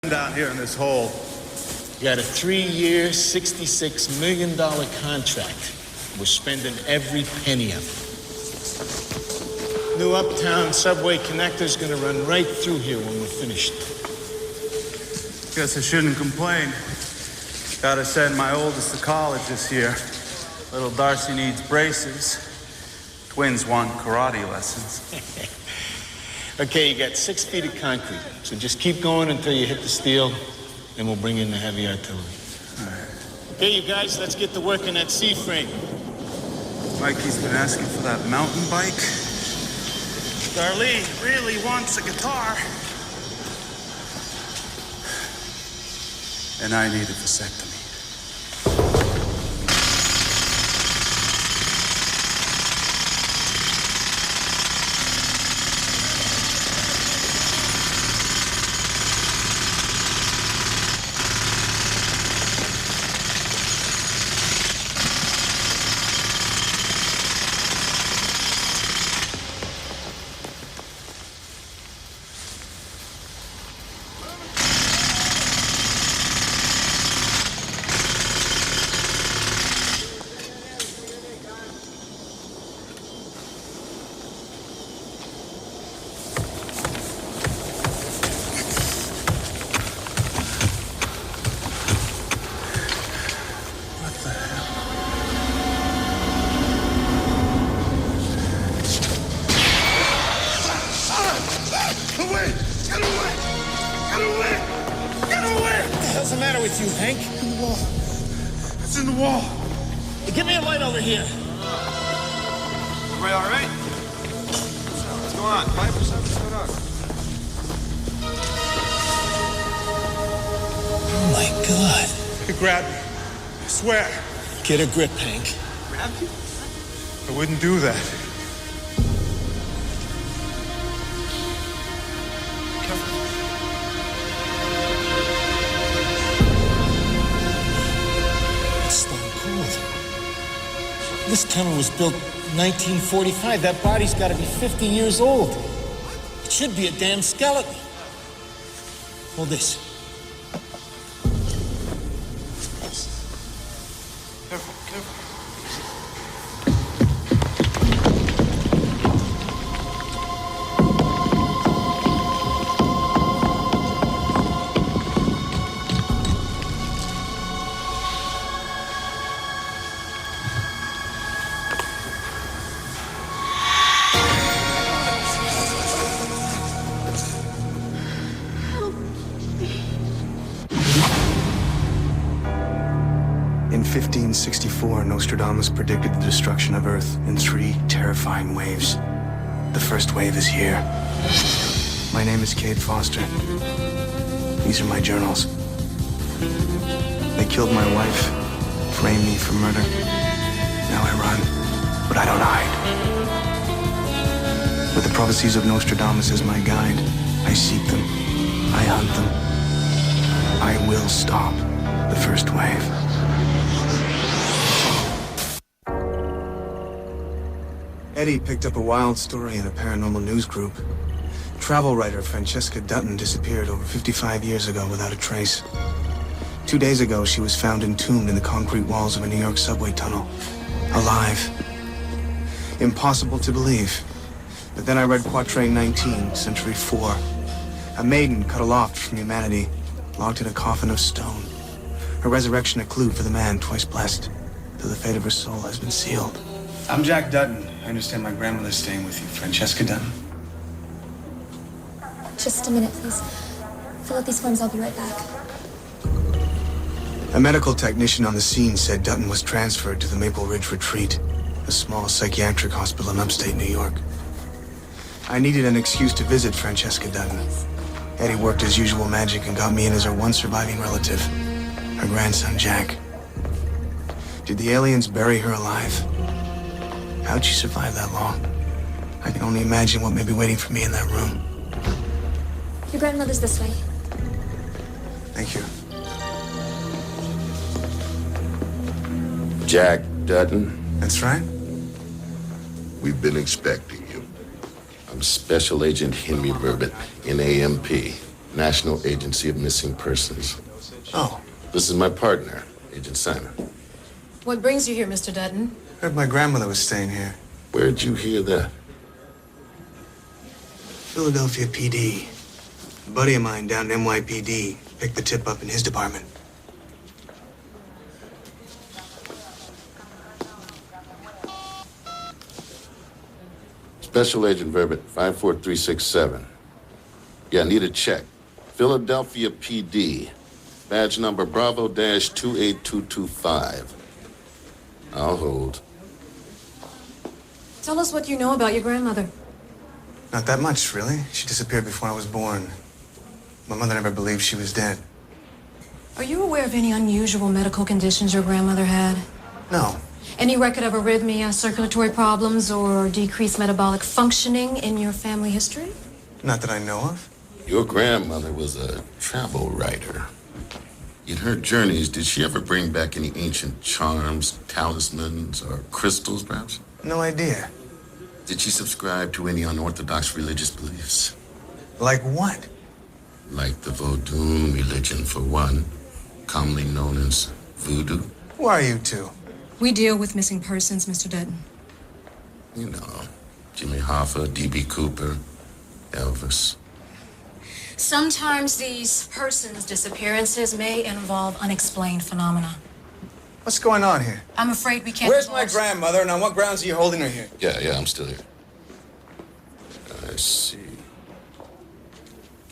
down here in this hole? You got a 3-year, $66 million contract. We're spending every penny of it. New uptown subway connector's gonna run right through here when we're finished. Guess I shouldn't complain. Gotta send my oldest to college this year. Little Darcy needs braces. Twins want karate lessons. Okay, you got 6 feet of concrete, so just keep going until you hit the steel, and we'll bring in the heavy artillery. All right. Okay, you guys, let's get to work on that C-frame. Mikey's been asking for that mountain bike. Darlene really wants a guitar. And I need a vasectomy. What's the matter with you, Hank? In the wall. It's in the wall. Hey, give me a light over here. Everybody all right? What's going on? Pipe or something? What's going on? Oh, my God. He grabbed me. I swear. Get a grip, Hank. Grabbed you? I wouldn't do that. This tunnel was built in 1945. That body's got to be 50 years old. It should be a damn skeleton. Hold this. Careful, careful. In 1564, Nostrodamus predicted the destruction of Earth in 3 terrifying waves. The first wave is here. My name is Cade Foster. These are my journals. They killed my wife, framed me for murder. Now I run, but I don't hide. With the prophecies of Nostradamus as my guide, I seek them, I hunt them. I will stop the first wave. Eddie picked up a wild story in a paranormal news group. Travel writer Francesca Dutton disappeared over 55 years ago without a trace. 2 days ago, she was found entombed in the concrete walls of a New York subway tunnel. Alive. Impossible to believe. But then I read Quatrain 19, Century 4. A maiden cut aloft from humanity, locked in a coffin of stone. Her resurrection a clue for the man twice blessed, though the fate of her soul has been sealed. I'm Jack Dutton. I understand my grandmother's staying with you, Francesca Dutton. Just a minute, please. Fill out these forms, I'll be right back. A medical technician on the scene said Dutton was transferred to the Maple Ridge Retreat, a small psychiatric hospital in upstate New York. I needed an excuse to visit Francesca Dutton. Eddie worked his usual magic and got me in as her one surviving relative, her grandson, Jack. Did the aliens bury her alive? How'd she survive that long? I can only imagine what may be waiting for me in that room. Your grandmother's this way. Thank you. Jack Dutton. That's right. We've been expecting you. I'm Special Agent Henry Verbit, NAMP, National Agency of Missing Persons. Oh, This is my partner, Agent Simon. What brings you here, Mr. Dutton? heard my grandmother was staying here. Where'd you hear that? Philadelphia PD. A buddy of mine down in NYPD picked the tip up in his department. Special Agent Verbit 54367. Yeah, need a check. Philadelphia PD. Badge number Bravo-28225. I'll hold. Tell us what you know about your grandmother. Not that much, really. She disappeared before I was born. My mother never believed she was dead. Are you aware of any unusual medical conditions your grandmother had? No. Any record of arrhythmia, circulatory problems, or decreased metabolic functioning in your family history? Not that I know of. Your grandmother was a travel writer. In her journeys, did she ever bring back any ancient charms, talismans, or crystals, perhaps? No idea. Did she subscribe to any unorthodox religious beliefs? Like what? Like the Vodun religion, for one, commonly known as voodoo. Who are you two? We deal with missing persons, Mr. Dutton. You know, Jimmy Hoffa, D.B. Cooper, Elvis. Sometimes these persons' disappearances may involve unexplained phenomena. What's going on here? I'm afraid we can't... Where's my grandmother, and on what grounds are you holding her here? Yeah, I'm still here. I see.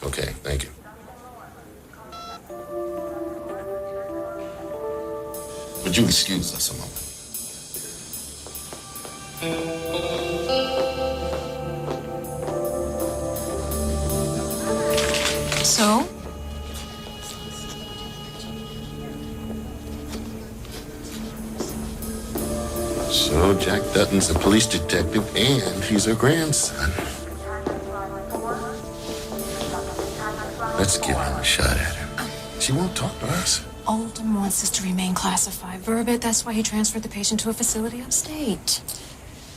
Okay, thank you. Would you excuse us a moment? So? So Jack Dutton's a police detective, and he's her grandson. Let's give him a shot at her. She won't talk to us. Oldham wants us to remain classified. Verbit, that's why he transferred the patient to a facility upstate.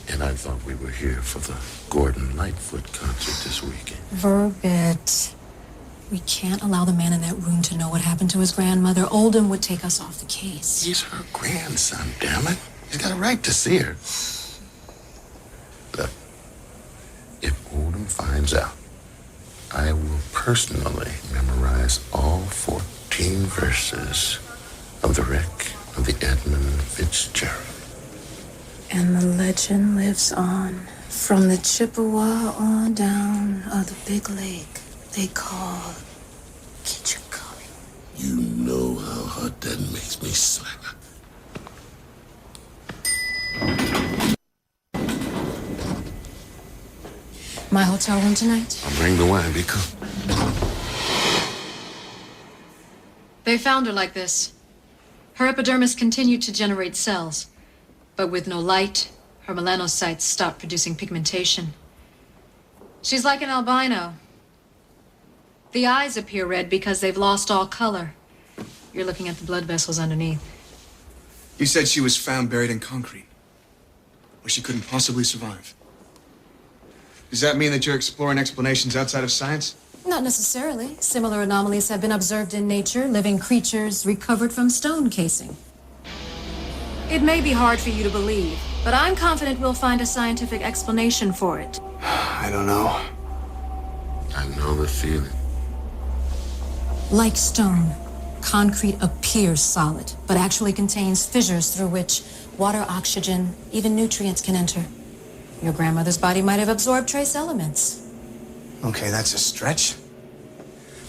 And I thought we were here for the Gordon Lightfoot concert this weekend. Verbit. We can't allow the man in that room to know what happened to his grandmother. Oldham would take us off the case. He's her grandson, damn it. He's got a right to see her. Look, if Oldham finds out, I will personally memorize all 14 verses of the wreck of the Edmund Fitzgerald. And the legend lives on. From the Chippewa on down of the big lake they call Kitchicum. You know how hot that makes me sweat. My hotel room tonight? I'll bring the wine, be cool. They found her like this. Her epidermis continued to generate cells, but with no light, her melanocytes stopped producing pigmentation. She's like an albino. The eyes appear red because they've lost all color. You're looking at the blood vessels underneath. You said she was found buried in concrete, where she couldn't possibly survive. Does that mean that you're exploring explanations outside of science? Not necessarily. Similar anomalies have been observed in nature, living creatures recovered from stone casing. It may be hard for you to believe, but I'm confident we'll find a scientific explanation for it. I don't know. I know the feeling. Like stone, concrete appears solid, but actually contains fissures through which water, oxygen, even nutrients can enter. Your grandmother's body might have absorbed trace elements. Okay, that's a stretch.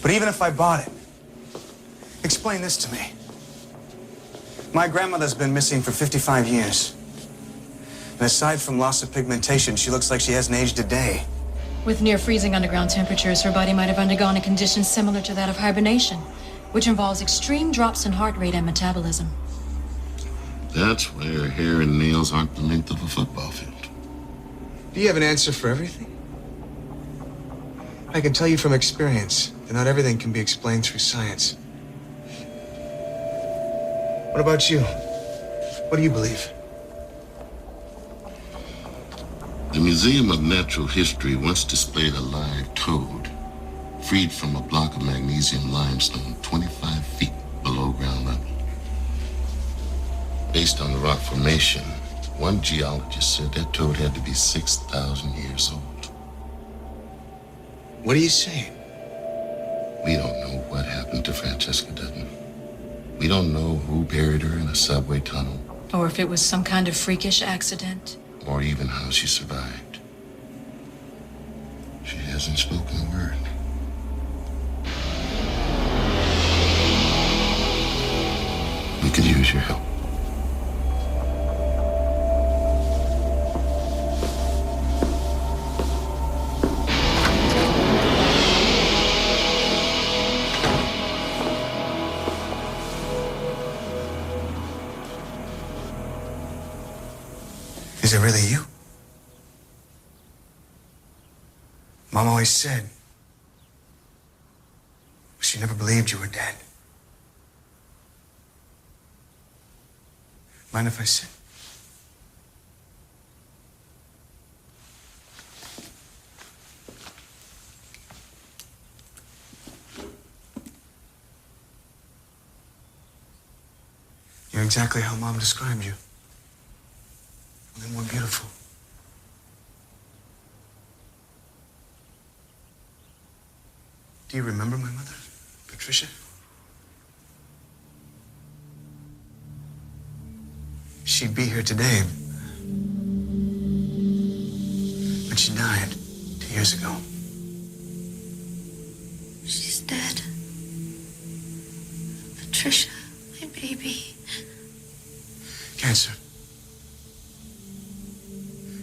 But even if I bought it, explain this to me. My grandmother's been missing for 55 years. And aside from loss of pigmentation, she looks like she hasn't aged a day. With near freezing underground temperatures, her body might have undergone a condition similar to that of hibernation, which involves extreme drops in heart rate and metabolism. That's why her hair and nails aren't the length of a football field. Do you have an answer for everything? I can tell you from experience that not everything can be explained through science. What about you? What do you believe? The Museum of Natural History once displayed a live toad. freed from a block of magnesium limestone 25 feet below ground level. Based on the rock formation, one geologist said that toad had to be 6,000 years old. What are you saying? We don't know what happened to Francesca Dutton. We don't know who buried her in a subway tunnel. Or if it was some kind of freakish accident. Or even how she survived. She hasn't spoken a word. We could use your help. Is it really you? Mom always said she never believed you were dead. Mind if I sit? You're exactly how Mom described you. Only more beautiful. Do you remember my mother, Patricia? She'd be here today, but she died 2 years ago. She's dead. Patricia, my baby. Cancer.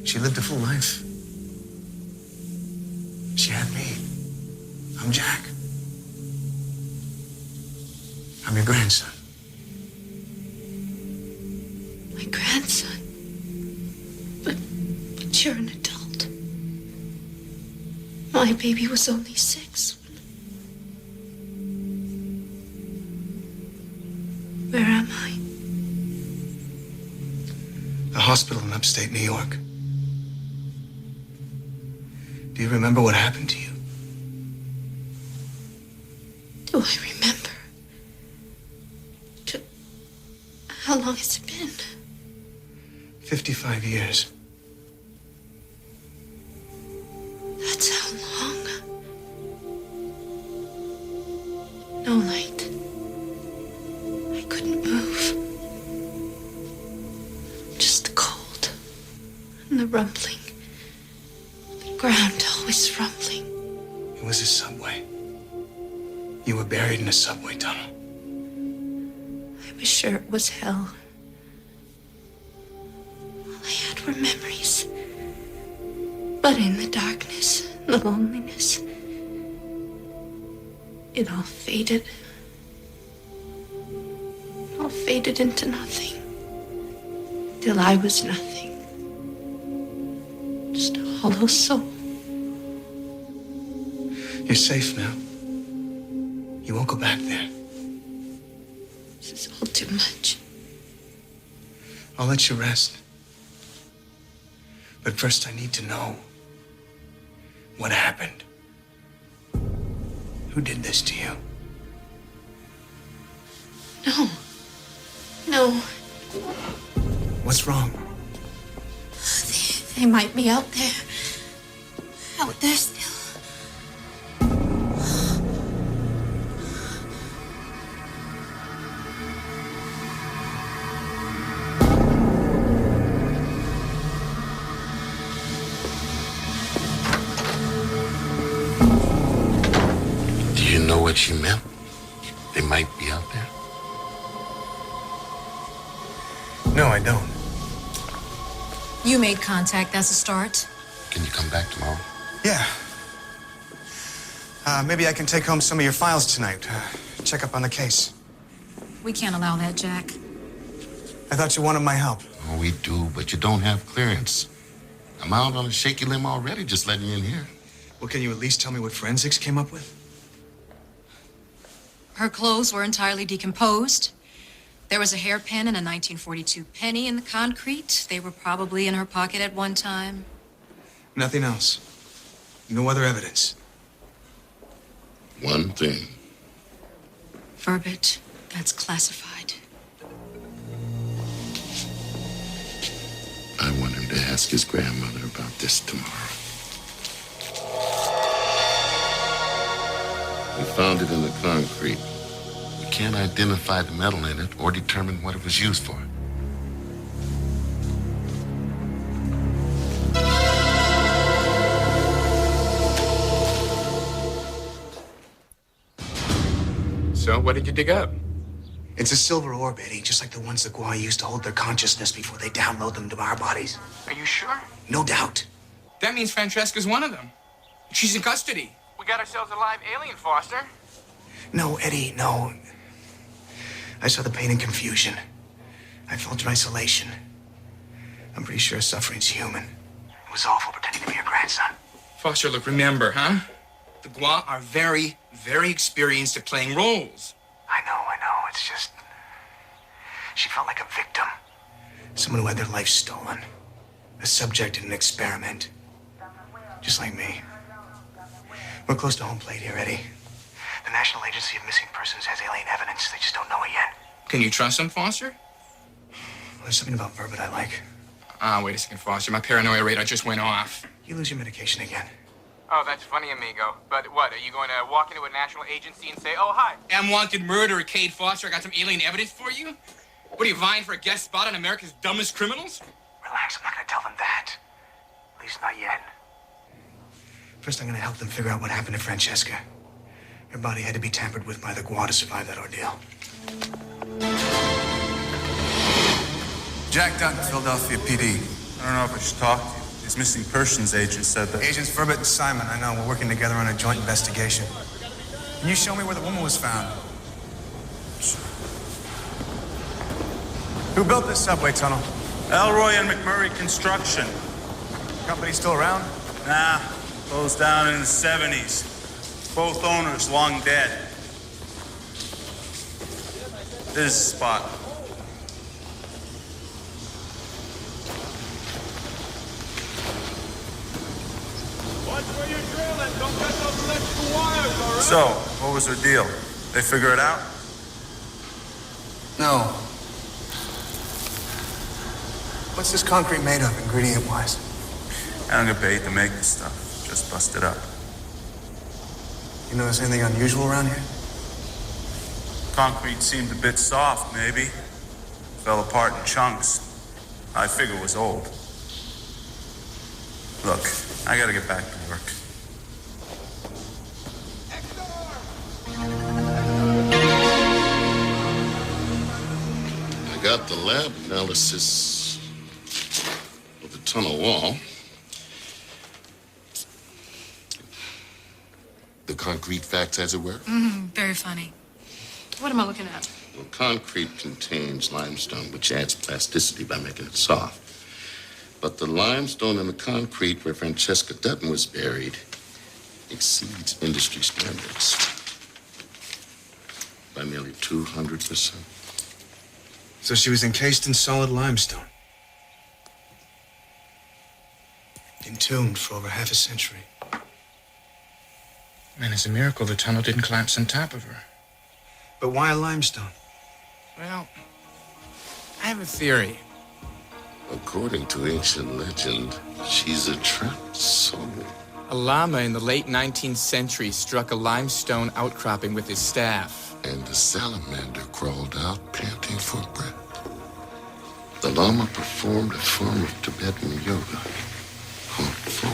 She lived a full life. She had me. I'm Jack. I'm your grandson. My grandson. But you're an adult. My baby was only 6. Where am I? A hospital in upstate New York. Do you remember what happened to you? Do I remember? How long has it been? 55 years. That's how long. No light. I couldn't move. Just the cold and the rumbling. The ground always rumbling. It was a subway. You were buried in a subway tunnel. I was sure it was hell. All I had were memories. But in the darkness, the loneliness, it all faded. It all faded into nothing. Till I was nothing. Just a hollow soul. You're safe now. You won't go back there. This is all too much. I'll let you rest. But first I need to know what happened. Who did this to you? No. No. What's wrong? They might be out there. Out there still. Do you know what she meant? They might be out there. No, I don't. You made contact. That's a start. Can you come back tomorrow? Yeah. Maybe I can take home some of your files tonight. Check up on the case. We can't allow that, Jack. I thought you wanted my help. Oh, we do, but you don't have clearance. I'm out on a shaky limb already, just letting you in here. Well, can you at least tell me what forensics came up with? Her clothes were entirely decomposed. There was a hairpin and a 1942 penny in the concrete. They were probably in her pocket at one time. Nothing else. No other evidence. one thing. Verbit, that's classified. I want him to ask his grandmother about this tomorrow. We found it in the concrete. We can't identify the metal in it or determine what it was used for. So, what did you dig up? It's a silver orb, Eddie, just like the ones the Gua used to hold their consciousness before they download them to our bodies. Are you sure? No doubt. That means Francesca's one of them. She's in custody. We got ourselves a live alien, Foster. No, Eddie, no. I saw the pain and confusion. I felt your isolation. I'm pretty sure suffering's human. It was awful pretending to be your grandson. Foster, look, remember, huh? The Gua are very, very experienced at playing roles. I know. It's just... She felt like a victim. Someone who had their life stolen. A subject in an experiment. Just like me. We're close to home plate here, Eddie. The National Agency of Missing Persons has alien evidence. They just don't know it yet. Can you trust them, Foster? There's something about Verbit I like. Wait a second, Foster. My paranoia radar just went off. You lose your medication again. Oh, that's funny, amigo. But what, are you going to walk into a national agency and say, oh, hi? Unwanted murderer, Cade Foster. I got some alien evidence for you? What, are you vying for a guest spot on America's Dumbest Criminals? Relax, I'm not gonna tell them that. At least not yet. First, I'm gonna help them figure out what happened to Francesca. Her body had to be tampered with by the Gua to survive that ordeal. Jack Dutton, Philadelphia PD. I don't know if I should talk to you. His missing persons agent said that... Agents Verbit and Simon, I know, we're working together on a joint investigation. Can you show me where the woman was found? Who built this subway tunnel? Elroy and McMurray Construction. Company still around? Nah, closed down in the 70s. Both owners long dead. This is the spot. Watch where you're drilling. Don't cut those electrical wires, all right? So, what was her deal? They figure it out? No. What's this concrete made of, ingredient-wise? I don't get paid to make this stuff. Just bust it up. You notice anything unusual around here? Concrete seemed a bit soft, maybe. Fell apart in chunks. I figure it was old. Look, I gotta get back to work. I got the lab analysis of the tunnel wall. The concrete facts, as it were. Very funny. What am I looking at? Well, concrete contains limestone, which adds plasticity by making it soft. But the limestone in the concrete where Francesca Dutton was buried exceeds industry standards by nearly 200%. So she was encased in solid limestone. Entombed for over half a century. Man, it's a miracle the tunnel didn't collapse on top of her. But why limestone? Well, I have a theory. According to ancient legend, she's a trapped soul. A llama in the late 19th century struck a limestone outcropping with his staff. And the salamander crawled out panting for breath. The llama performed a form of Tibetan yoga called Fo,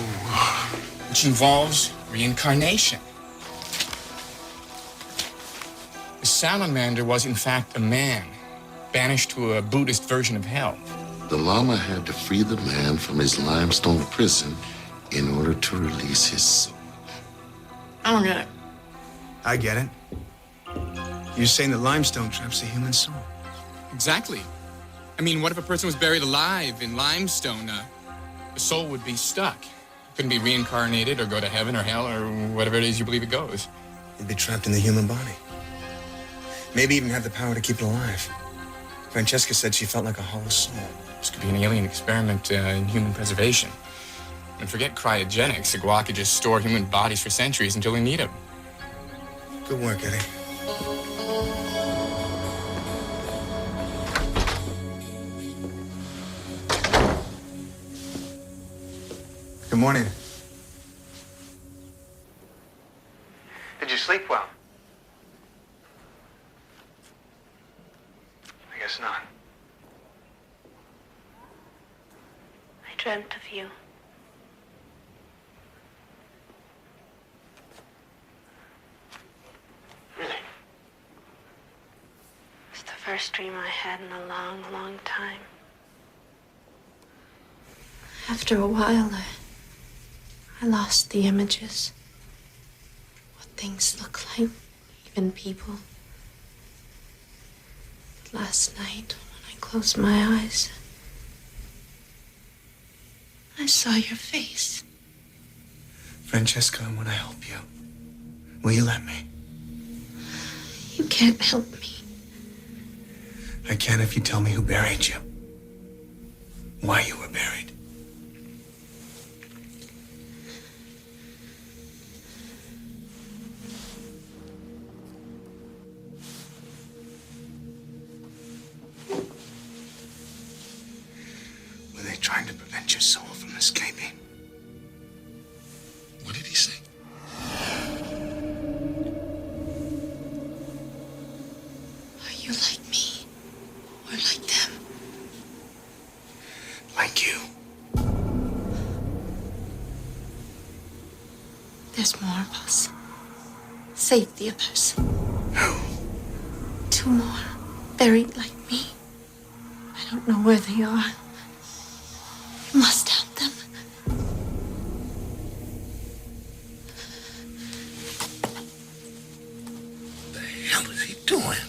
Which involves reincarnation. The salamander was, in fact, a man, banished to a Buddhist version of hell. The llama had to free the man from his limestone prison in order to release his soul. I don't get it. I get it. You're saying that limestone traps the human soul. Exactly. I mean, what if a person was buried alive in limestone? The soul would be stuck. Couldn't be reincarnated or go to heaven or hell or whatever it is you believe it goes. It'd be trapped in the human body. Maybe even have the power to keep it alive. Francesca said she felt like a hollow soul. This could be an alien experiment in human preservation. And forget cryogenics. The Gua could just store human bodies for centuries until we need them. Good work, Eddie. Good morning. Did you sleep well? I guess not. I dreamt of you. Really? It's the first dream I had in a long, long time. After a while, I lost the images. What things look like, even people. But last night, when I closed my eyes, I saw your face. Francesca, I want to help you. Will you let me? You can't help me. I can if you tell me who buried you. Why you were buried. Were they trying to prevent your soul from escaping? What did he say? Are you like me? Or like them? Like you. There's more of us. Save the others. Who? 2 more, buried like me. I don't know where they are. You must help them. The hell is he doing?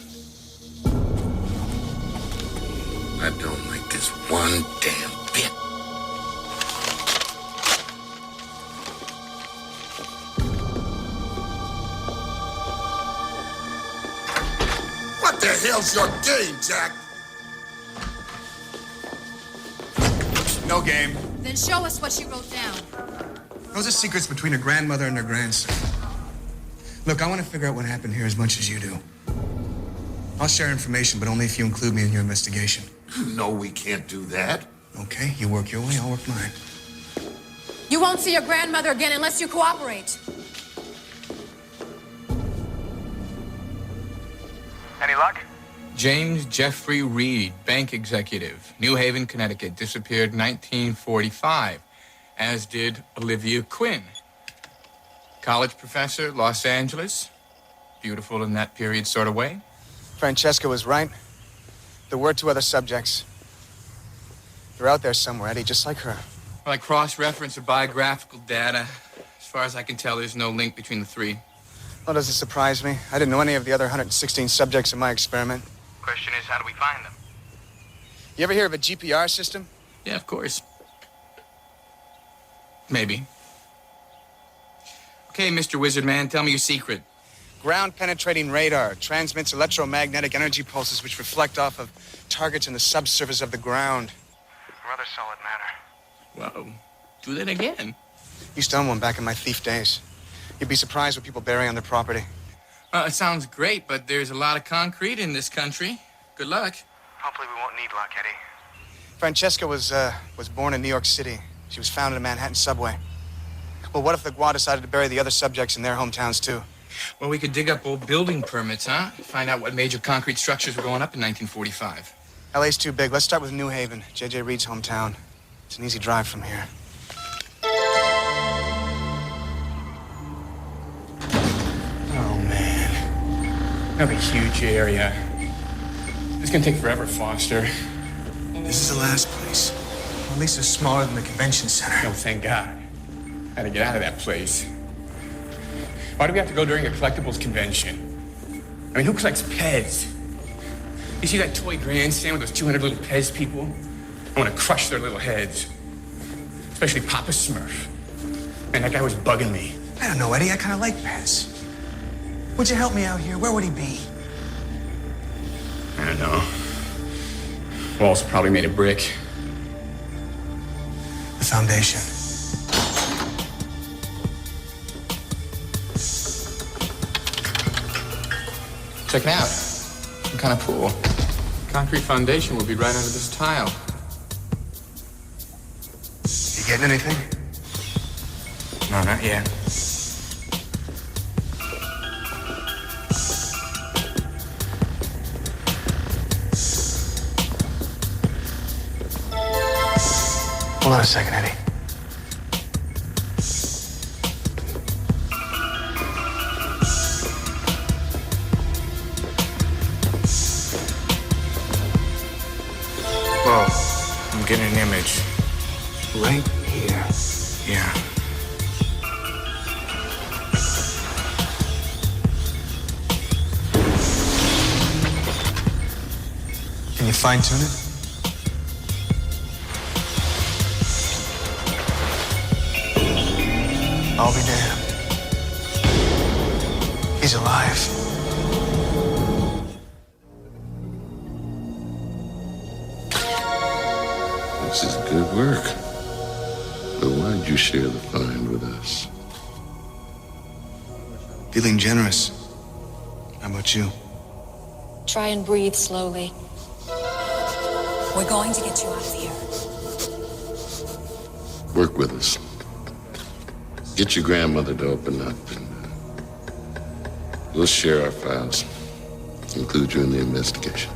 I don't like this one damn bit. What the hell's your game, Jack? No game. Then show us what she wrote down. Those are secrets between her grandmother and her grandson. Look, I want to figure out what happened here as much as you do. I'll share information, but only if you include me in your investigation. No, we can't do that. Okay, you work your way, I'll work mine. You won't see your grandmother again unless you cooperate. Any luck? James Jeffrey Reed, bank executive, New Haven, Connecticut, disappeared 1945, as did Olivia Quinn. College professor, Los Angeles. Beautiful in that period sort of way. Francesca was right. There were 2 other subjects. They're out there somewhere, Eddie, just like her. Well, I cross-referenced the biographical data. As far as I can tell, there's no link between the 3. Well, does it surprise me? I didn't know any of the other 116 subjects in my experiment. Question is, how do we find them? You ever hear of a GPR system? Yeah, of course. Maybe. Okay, Mr. Wizard Man, tell me your secret. Ground-penetrating radar transmits electromagnetic energy pulses which reflect off of targets in the subsurface of the ground. Rather solid matter. Whoa. Do that again. Used to own one back in my thief days. You'd be surprised what people bury on their property. It sounds great, but there's a lot of concrete in this country. Good luck. Hopefully we won't need luck, Eddie. Francesca was born in New York City. She was found in a Manhattan subway. Well, what if the Gua decided to bury the other subjects in their hometowns, too? Well, we could dig up old building permits, huh? Find out what major concrete structures were going up in 1945. LA's too big. Let's start with New Haven, J.J. Reed's hometown. It's an easy drive from here. Oh, man. That'll be a huge area. It's gonna take forever, Foster. This is the last place. Well, at least it's smaller than the convention center. Oh, thank God. Had to get out of that place. Why do we have to go during a collectibles convention? I mean, who collects Pez? You see that toy grandstand with those 200 little Pez people? I want to crush their little heads. Especially Papa Smurf. Man, that guy was bugging me. I don't know, Eddie. I kind of like Pez. Would you help me out here? Where would he be? I don't know. Walls probably made of brick. The foundation. Check it out. Some kind of pool. Concrete foundation will be right under this tile. You getting anything? No, not yet. Hold on a second, Eddie. Whoa, I'm getting an image. Right here. Yeah. Can you fine-tune it? I'll be damned. He's alive. This is good work. But why'd you share the find with us? Feeling generous. How about you? Try and breathe slowly. We're going to get you out of here. Work with us. Get your grandmother to open up, and we'll share our files. Include you in the investigation.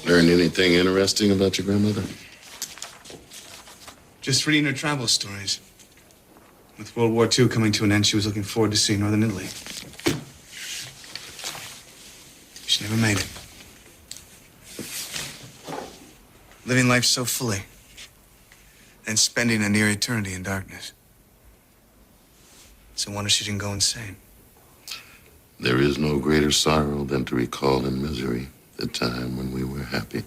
Learn anything interesting about your grandmother? Just reading her travel stories. With World War II coming to an end, she was looking forward to seeing Northern Italy. She never made it. Living life so fully, and spending a near eternity in darkness. It's a wonder she didn't go insane. There is no greater sorrow than to recall in misery the time when we were happy.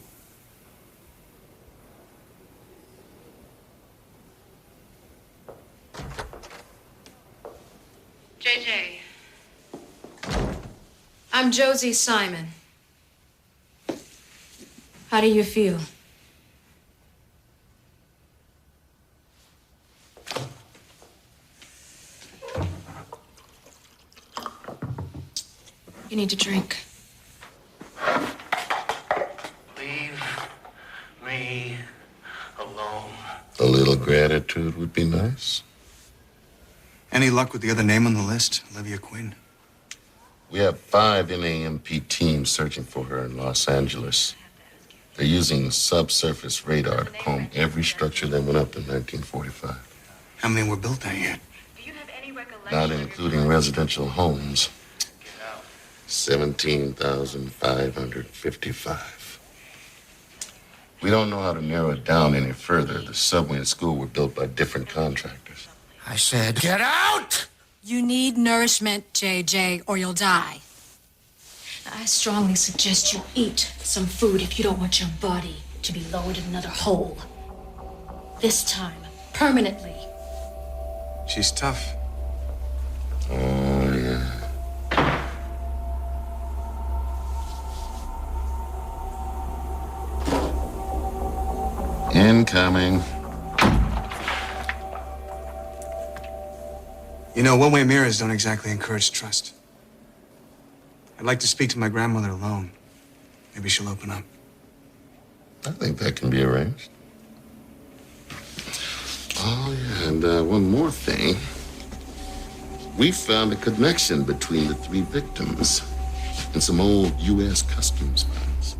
JJ. I'm Josie Simon. How do you feel? You need to drink. Leave me alone. A little gratitude would be nice. Any luck with the other name on the list? Olivia Quinn. We have 5 NAMP teams searching for her in Los Angeles. They're using subsurface radar to comb every structure that went up in 1945. How many were built that year? Not including residential homes. 17,555. We don't know how to narrow it down any further. The subway and school were built by different contractors. I said, get out! You need nourishment, JJ, or you'll die. I strongly suggest you eat some food if you don't want your body to be lowered in another hole. This time, permanently. She's tough. Oh, yeah. Incoming. You know, one-way mirrors don't exactly encourage trust. I'd like to speak to my grandmother alone. Maybe she'll open up. I think that can be arranged. Oh, yeah, and one more thing. We found a connection between the 3 victims in some old U.S. Customs files.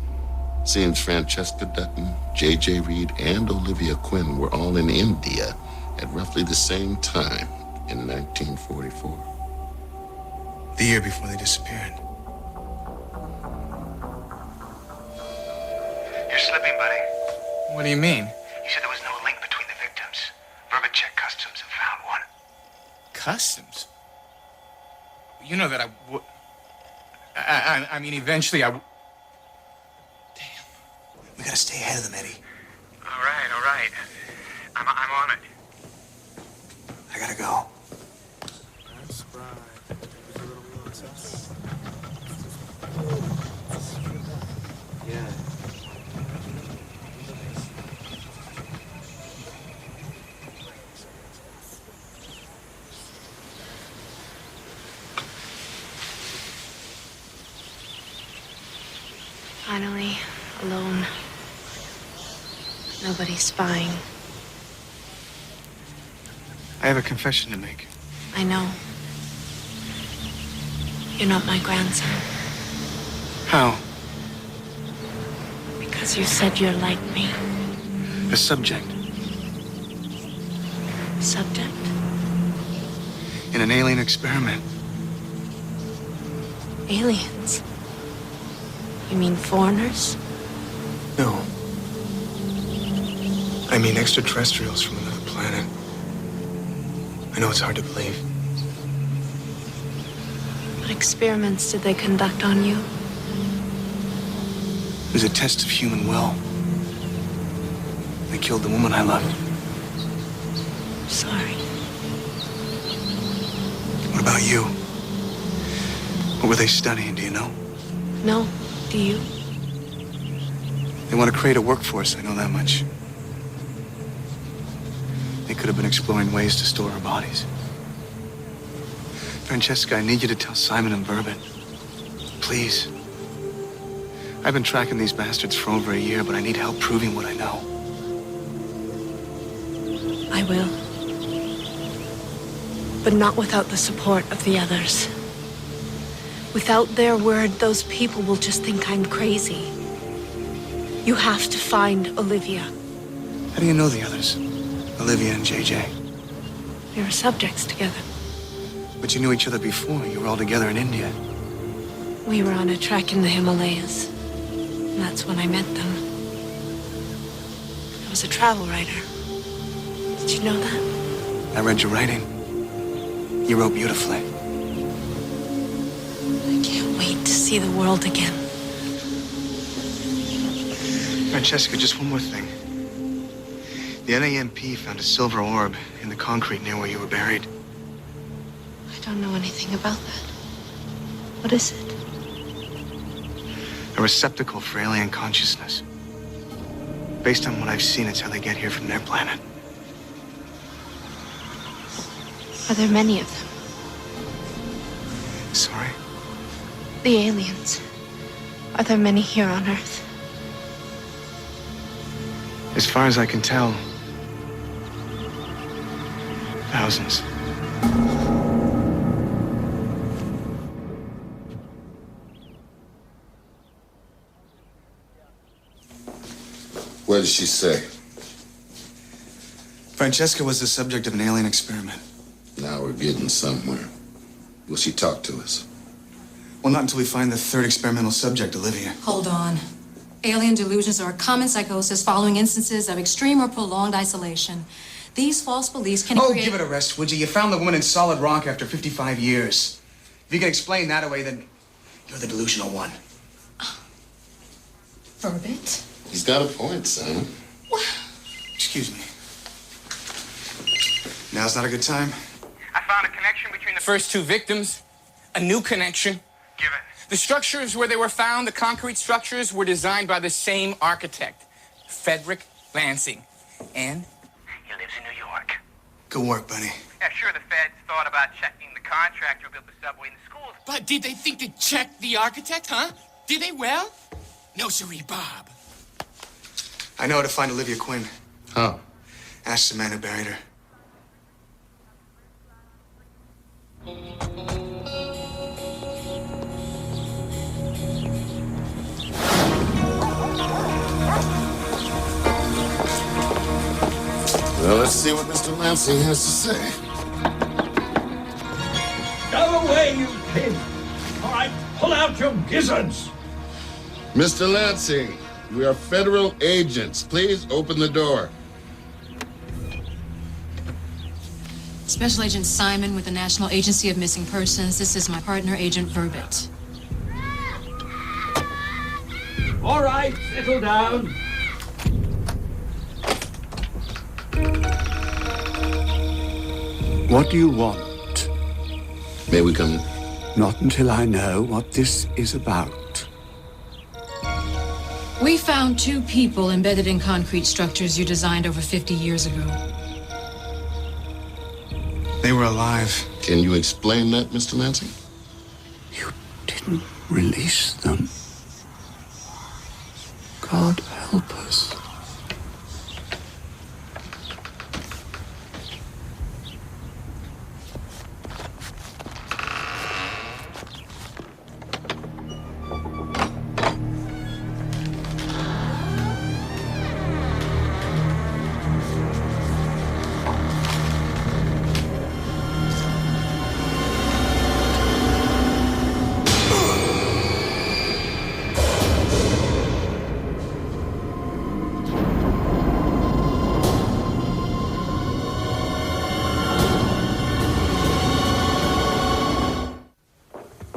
Seems Francesca Dutton, J.J. Reed, and Olivia Quinn were all in India at roughly the same time in 1944. The year before they disappeared. You're slipping, buddy. What do you mean? You said there was no link between the victims. Verbicheck Customs have found one. Customs? You know that I would... I mean, eventually I would... We gotta stay ahead of them, Eddie. All right. I'm on it. I gotta go. Yeah. Finally, alone. Nobody spying. I have a confession to make. I know. You're not my grandson. How? Because you said you're like me. The subject. Subject? In an alien experiment. Aliens? You mean foreigners? No. I mean extraterrestrials from another planet. I know it's hard to believe. What experiments did they conduct on you? It was a test of human will. They killed the woman I loved. Sorry. What about you? What were they studying, do you know? No. Do you? They want to create a workforce, I know that much. They could have been exploring ways to store our bodies. Francesca, I need you to tell Simon and Verbit. Please. I've been tracking these bastards for over a year, but I need help proving what I know. I will. But not without the support of the others. Without their word, those people will just think I'm crazy. You have to find Olivia. How do you know the others? Olivia and JJ. We were subjects together. But you knew each other before. You were all together in India. We were on a trek in the Himalayas. And that's when I met them. I was a travel writer. Did you know that? I read your writing. You wrote beautifully. I can't wait to see the world again. Francesca, just one more thing. The NAMP found a silver orb in the concrete near where you were buried. I don't know anything about that. What is it? A receptacle for alien consciousness. Based on what I've seen, it's how they get here from their planet. Are there many of them? Sorry? The aliens. Are there many here on Earth? As far as I can tell, thousands. What did she say? Francesca was the subject of an alien experiment. Now we're getting somewhere. Will she talk to us? Well, not until we find the third experimental subject, Olivia. Hold on. Alien delusions are a common psychosis following instances of extreme or prolonged isolation. These false beliefs can create... Give it a rest, would you? You found the woman in solid rock after 55 years. If you can explain that away, then you're the delusional one. Verbit? He's got a point, son. Excuse me. Now's not a good time. I found a connection between the first two victims. A new connection. Give it. The structures where they were found, the concrete structures, were designed by the same architect, Frederick Lansing. And he lives in New York. Good work, buddy. Yeah, sure, the feds thought about checking the contractor who built the subway and the schools. But did they think to check the architect, huh? Did they well? No, siree, Bob. I know how to find Olivia Quinn. How? Ask the man who buried her. Well, let's see what Mr. Lansing has to say. Go away, you kid! All right, pull out your gizzards! Mr. Lansing, we are federal agents. Please open the door. Special Agent Simon with the National Agency of Missing Persons. This is my partner, Agent Verbit. All right, settle down. What do you want? May we come in? Not until I know what this is about. We found two people embedded in concrete structures you designed over 50 years ago. They were alive. Can you explain that, Mr. Lansing? You didn't release them. God help us.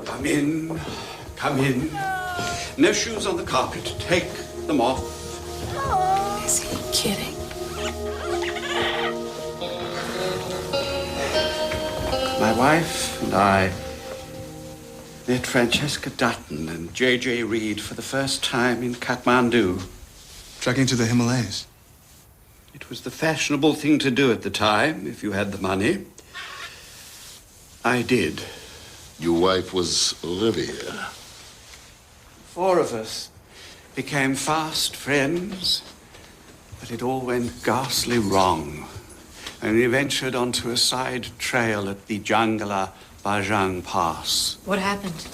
Come in. Come in. No shoes on the carpet. Take them off. Is he kidding? My wife and I met Francesca Dutton and J.J. Reed for the first time in Kathmandu. Trekking to the Himalayas. It was the fashionable thing to do at the time, if you had the money. I did. Your wife was Olivia. 4 of us became fast friends, but it all went ghastly wrong. And we ventured onto a side trail at the Jangala Bajang Pass. What happened?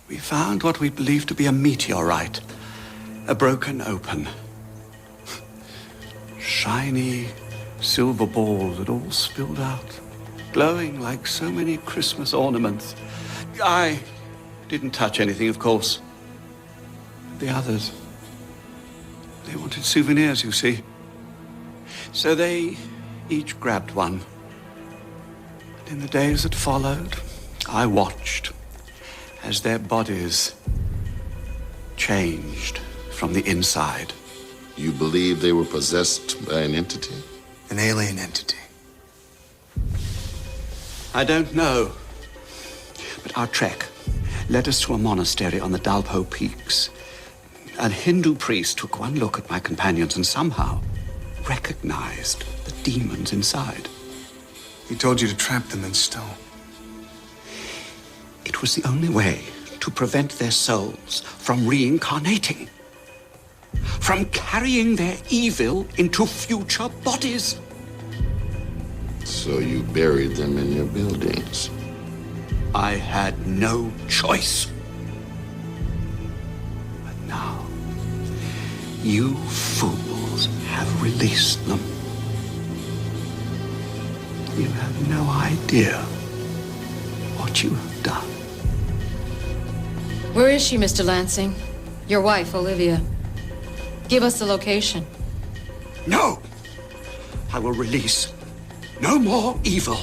We found what we believed to be a meteorite, a broken open. Shiny silver balls had all spilled out, glowing like so many Christmas ornaments. I didn't touch anything, of course. The others, they wanted souvenirs, you see. So they each grabbed one. And in the days that followed, I watched as their bodies changed from the inside. You believe they were possessed by an entity? An alien entity. I don't know. But our trek led us to a monastery on the Dalpo Peaks. A Hindu priest took one look at my companions and somehow recognized the demons inside. He told you to trap them in stone. It was the only way to prevent their souls from reincarnating, from carrying their evil into future bodies. So you buried them in your buildings? I had no choice. But now, you fools have released them. You have no idea what you have done. Where is she, Mr. Lansing? Your wife, Olivia. Give us the location. No! I will release no more evil.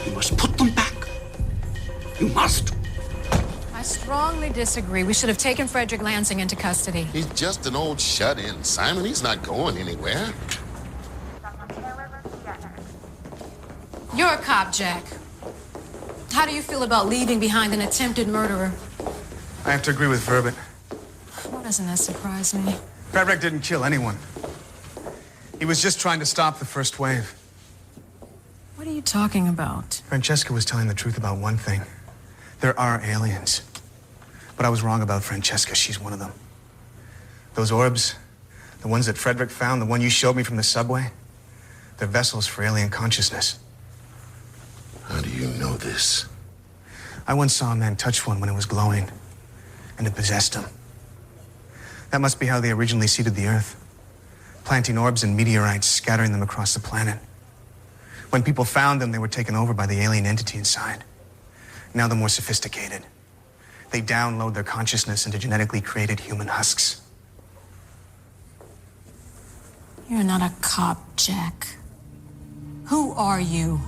You must put them back. You must. I strongly disagree. We should have taken Frederick Lansing into custody. He's just an old shut-in, Simon. He's not going anywhere. You're a cop, Jack. How do you feel about leaving behind an attempted murderer? I have to agree with Verbit. Why doesn't that surprise me? Frederick didn't kill anyone. He was just trying to stop the first wave. What are you talking about? Francesca was telling the truth about one thing. There are aliens. But I was wrong about Francesca. She's one of them. Those orbs, the ones that Frederick found, the one you showed me from the subway, they're vessels for alien consciousness. How do you know this? I once saw a man touch one when it was glowing, and it possessed him. That must be how they originally seeded the Earth, planting orbs and meteorites, scattering them across the planet. When people found them, they were taken over by the alien entity inside. Now they're more sophisticated. They download their consciousness into genetically created human husks. You're not a cop, Jack. Who are you?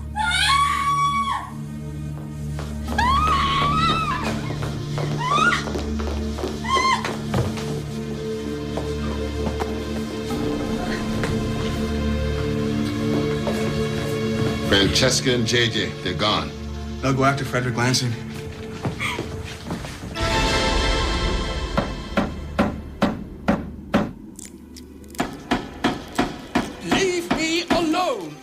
Francesca and JJ, they're gone. They'll go after Frederick Lansing. Leave me alone!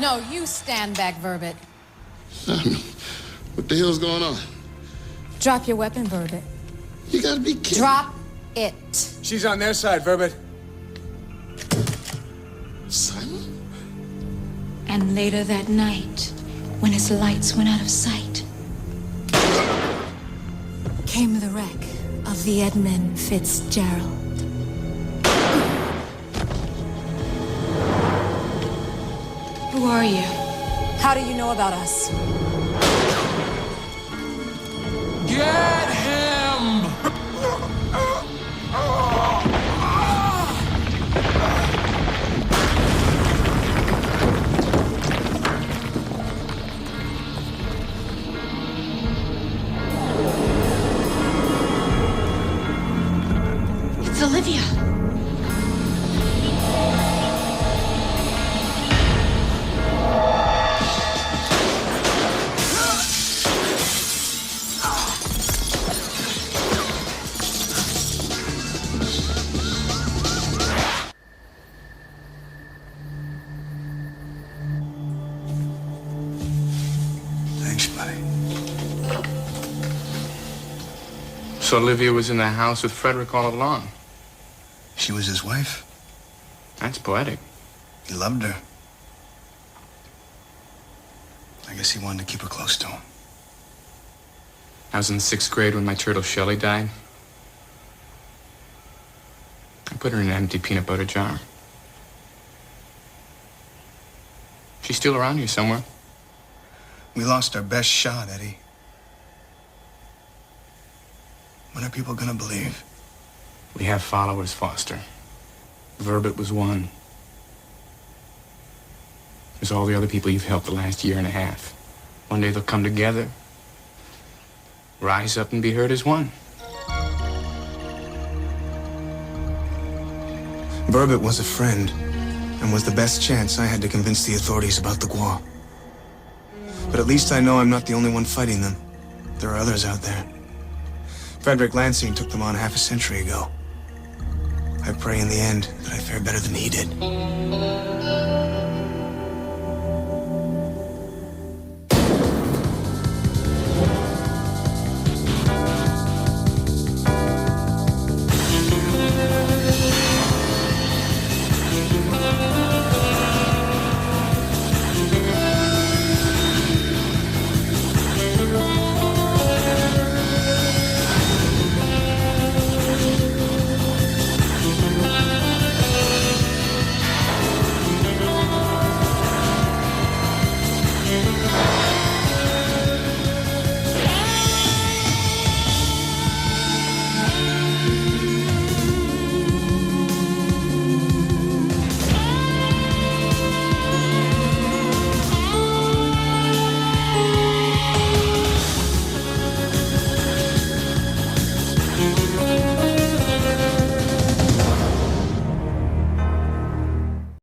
No, you stand back, Verbit. What the hell's going on? Drop your weapon, Verbit. You gotta be kidding. Drop it. She's on their side, Verbit. Simon? And later that night, when his lights went out of sight, came the wreck of the Edmund Fitzgerald. Who are you? How do you know about us? Get him! It's Olivia. Thanks, buddy. So Olivia was in the house with Frederick all along. She was his wife. That's poetic. He loved her. I guess he wanted to keep her close to him. I was in 6th grade when my turtle Shelley died. I put her in an empty peanut butter jar. She's still around here somewhere. We lost our best shot, Eddie. When are people gonna believe? We have followers, Foster. Verbit was one. There's all the other people you've helped the last year and a half. One day they'll come together, rise up and be heard as one. Verbit was a friend, and was the best chance I had to convince the authorities about the Gua. But at least I know I'm not the only one fighting them. There are others out there. Frederick Lansing took them on half a century ago. I pray in the end that I fare better than he did.